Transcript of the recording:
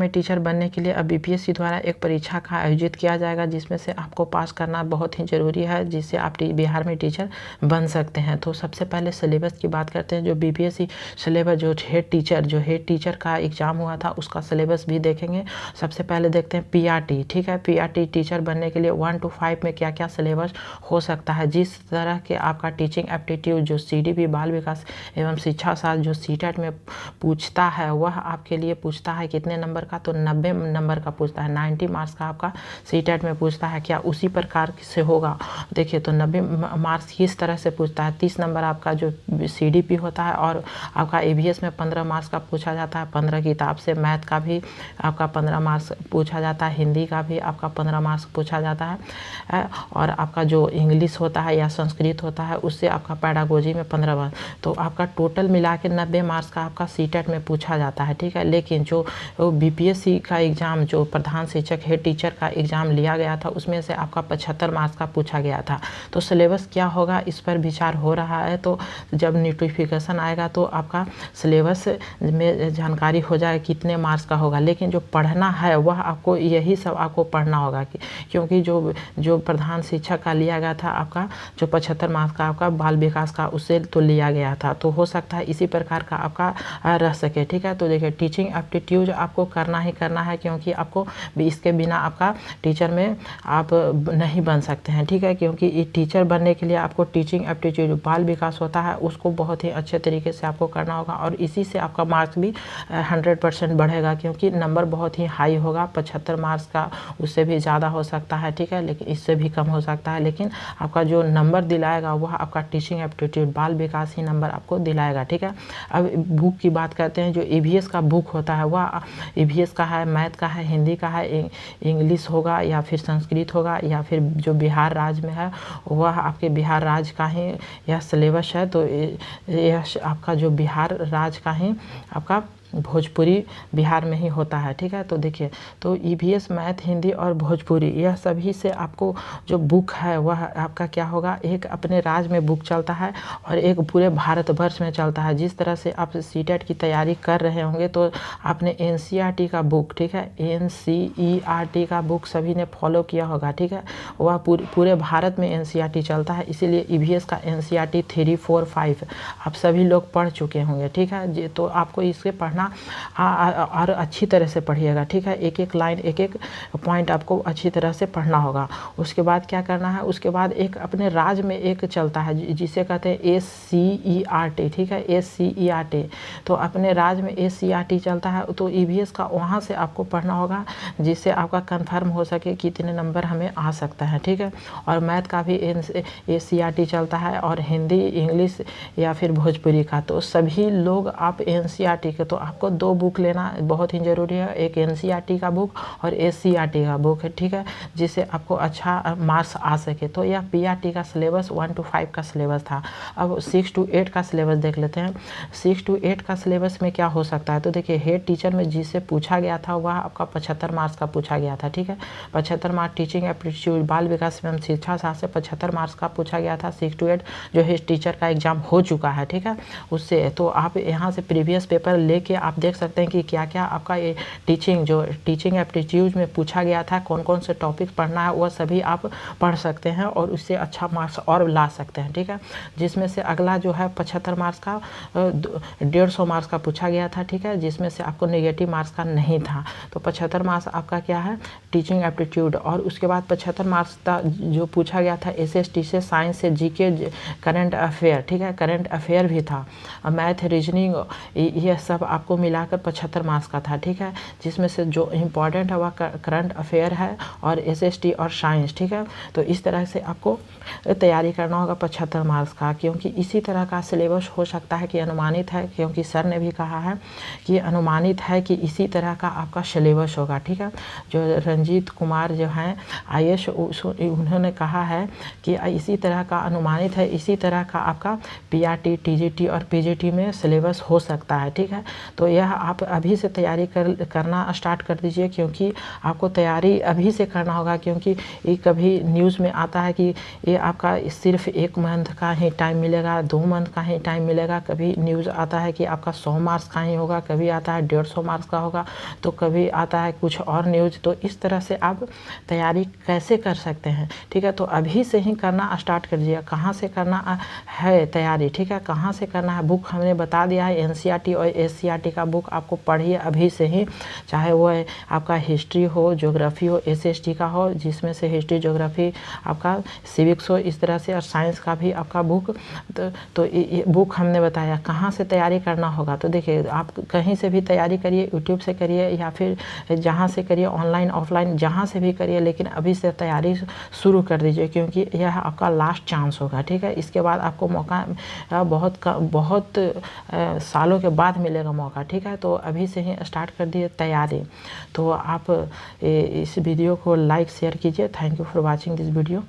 में टीचर बनने के लिए अब बीपीएससी द्वारा एक परीक्षा का आयोजित किया जाएगा, जिसमें से आपको पास करना बहुत ही ज़रूरी है, जिससे आप बिहार में टीचर बन सकते हैं। तो सबसे पहले सिलेबस की बात करते हैं। जो बीपीएससी सिलेबस जो हेड टीचर का एग्ज़ाम हुआ था उसका सिलेबस भी देखेंगे। सबसे पहले देखते हैं पीआरटी। ठीक है, पीआरटी टीचर बनने के लिए 1 to 5 में क्या क्या सिलेबस हो सकता है। जिस तरह के आपका टीचिंग एप्टीट्यूड जो सीडीपी बाल विकास एवं शिक्षा शास्त्र जो सीटेट में पूछता है, वह आपके लिए पूछता है कितने नंबर का, तो 90 नंबर का पूछता है। 90 मार्क्स का आपका सीटेट में पूछता है। क्या उसी प्रकार से होगा? देखिए, तो 90 मार्क्स किस तरह से पूछता है। 30 नंबर आपका जो सीडीपी होता है, और आपका ईवीएस में 15 मार्क्स का पूछा जाता है। 15 किताब से मैथ का भी आपका 15 मार्क्स पूछा जाता है। हिंदी का भी आपका 15 मार्क्स पूछा जाता है। और आपका जो इंग्लिश होता है या संस्कृत होता है, उससे आपका पैडागोजी में 15 मार्क्स। तो आपका टोटल मिला के 90 मार्क्स का आपका सीटेट में पूछा जाता है। ठीक है, लेकिन जो बीपीएससी का एग्ज़ाम जो प्रधान शिक्षक हेड टीचर का एग्ज़ाम लिया गया था, उसमें से आपका 75 मार्क्स का पूछा गया था। तो सिलेबस क्या होगा, इस पर विचार हो रहा है। तो जब नोटिफिकेशन आएगा तो आपका सिलेबस में जानकारी हो जाए कितने मार्क्स का होगा। लेकिन जो पढ़ना है वह आपको यही सब आपको पढ़ना होगा, क्योंकि जो प्रधान शिक्षक का लिया गया था आपका जो 75 मार्क्स का आपका बाल विकास का, उससे तो लिया गया था। तो हो सकता है इसी प्रकार का आपका रह सके। ठीक है, तो देखिए टीचिंग एप्टीट्यूड आपको करना ही करना है, क्योंकि आपको इसके बिना आपका टीचर में आप नहीं बन सकते हैं। ठीक है, क्योंकि टीचर बनने के लिए आपको टीचिंग एप्टीट्यूड बाल विकास होता है, उसको बहुत ही अच्छे तरीके से आपको करना होगा, और इसी से आपका मार्क्स भी 100% बढ़ेगा, क्योंकि नंबर बहुत ही हाई होगा। 75 मार्क्स का उससे भी ज़्यादा हो सकता है। ठीक है, लेकिन इससे भी कम हो सकता है, लेकिन आपका जो नंबर दिलाएगा वह आपका टीचिंग एप्टीट्यूड बाल विकास ही नंबर आपको दिलाएगा। ठीक है, अब बुक की बात करते हैं। जो ईवीएस का बुक होता है वह ईवीएस का है, मैथ का है, हिंदी का है, इंग्लिश होगा या फिर संस्कृत होगा, या फिर जो बिहार राज्य में है वह आपके बिहार राज्य का ही यह सिलेबस है। तो यह आपका जो बिहार राज्य का ही आपका भोजपुरी बिहार में ही होता है। ठीक है, तो देखिए, तो ईवीएस मैथ हिंदी और भोजपुरी यह सभी से आपको जो बुक है वह आपका क्या होगा, एक अपने राज्य में बुक चलता है और एक पूरे भारतवर्ष में चलता है। जिस तरह से आप सीटेट की तैयारी कर रहे होंगे तो आपने एनसीईआरटी का बुक, ठीक है, एनसीईआरटी का बुक सभी ने फॉलो किया होगा। ठीक है, वह पूरे भारत में एनसीईआरटी चलता है, इसीलिए ईवीएस का एनसीईआरटी 3, 4, 5 आप सभी लोग पढ़ चुके होंगे। ठीक है, तो आपको इससे पढ़ना और अच्छी तरह से पढ़िएगा। ठीक है, एक एक लाइन एक एक पॉइंट आपको अच्छी तरह से पढ़ना होगा। उसके बाद क्या करना है, उसके बाद एक अपने राज्य में एक चलता है जिसे कहते हैं एससीईआरटी। ठीक है, एससीईआरटी, तो अपने राज्य में एससीईआरटी चलता है, तो ईवीएस का वहाँ से आपको पढ़ना होगा, जिससे आपका कंफर्म हो सके कितने नंबर हमें आ सकता है। ठीक है, और मैथ का भी एससीईआरटी चलता है, और हिंदी इंग्लिश या फिर भोजपुरी का। तो सभी लोग आप एनसीईआरटी के, तो आपको 2 बुक लेना बहुत ही ज़रूरी है, एक एनसीईआरटी का बुक और एससीईआरटी का बुक है। ठीक है, जिससे आपको अच्छा मार्क्स आ सके। तो यह पीआरटी का सिलेबस 1 to 5 का सिलेबस था। अब 6 to 8 का सिलेबस देख लेते हैं। 6 to 8 का सिलेबस में क्या हो सकता है, तो देखिए हेड टीचर में जिससे पूछा गया था वह आपका 75 मार्क्स का पूछा गया था। ठीक है, 75 मार्क्स टीचिंग एप्टीट्यूड बाल विकास एवं शिक्षा शास्त्र से 75 मार्क्स का पूछा गया था। 6 to 8 जो हेड टीचर का एग्जाम हो चुका है। ठीक है, उससे तो आप यहाँ से प्रीवियस पेपर लेके आप देख सकते हैं कि क्या क्या आपका ये टीचिंग एप्टीट्यूड में पूछा गया था, कौन कौन से टॉपिक पढ़ना है, वह सभी आप पढ़ सकते हैं और उससे अच्छा मार्क्स और ला सकते हैं। ठीक है, जिसमें से अगला जो है 75 मार्क्स का 150 मार्क्स का पूछा गया था। ठीक है, जिसमें से आपको नेगेटिव मार्क्स का नहीं था। तो 75 मार्क्स आपका क्या है, टीचिंग एप्टीट्यूड। और उसके बाद 75 मार्क्स का जो पूछा गया था एसएसटी से, साइंस से, जीके, करंट अफेयर। ठीक है, करंट अफेयर भी था, मैथ, रीजनिंग, यह सब आपको मिलाकर 75 मार्क्स का था। ठीक है, जिसमें से जो इम्पॉर्टेंट है वह करंट अफेयर है और एसएसटी और साइंस। ठीक है, तो इस तरह से आपको तैयारी करना होगा 75 मार्क्स का, क्योंकि इसी तरह का सिलेबस हो सकता है कि अनुमानित है, क्योंकि सर ने भी कहा है कि अनुमानित है कि इसी तरह का आपका सिलेबस होगा। ठीक है, जो रंजीत कुमार जो हैं आईएएस, उन्होंने कहा है कि इसी तरह का अनुमानित है, इसी तरह का आपका पीआरटी, टीजीटी और पीजीटी में सिलेबस हो सकता है। ठीक है, तो यह आप अभी से तैयारी करना स्टार्ट कर दीजिए, क्योंकि आपको तैयारी अभी से करना होगा। क्योंकि ये कभी न्यूज़ में आता है कि ये आपका सिर्फ 1 मंथ का ही टाइम मिलेगा, 2 मंथ का ही टाइम मिलेगा। कभी न्यूज़ आता है कि आपका 100 मार्क्स का ही होगा, कभी आता है 150 मार्क्स का होगा, तो कभी आता है कुछ और न्यूज़। तो इस तरह से आप तैयारी कैसे कर सकते हैं, ठीक है। तो अभी से ही करना स्टार्ट कर दीजिए। कहाँ से करना है तैयारी, ठीक है, कहाँ से करना है, बुक हमने बता दिया है। एनसीईआरटी और एससीईआरटी का बुक आपको पढ़िए अभी से ही, चाहे वो आपका हिस्ट्री हो, ज्योग्राफी हो, एसएसटी का हो, जिसमें से हिस्ट्री, ज्योग्राफी, आपका सिविक्स हो, इस तरह से, और साइंस का भी आपका बुक। तो ये बुक हमने बताया कहाँ से तैयारी करना होगा। तो देखिए, आप कहीं से भी तैयारी करिए, यूट्यूब से करिए या फिर जहाँ से करिए, ऑनलाइन ऑफलाइन जहाँ से भी करिए, लेकिन अभी से तैयारी शुरू कर दीजिए, क्योंकि यह आपका लास्ट चांस होगा, ठीक है। इसके बाद आपको मौका बहुत सालों के बाद मिलेगा मौका, ठीक है। तो अभी से ही स्टार्ट कर दिए तैयारी। तो आप इस वीडियो को लाइक शेयर कीजिए। Thank you for watching this video.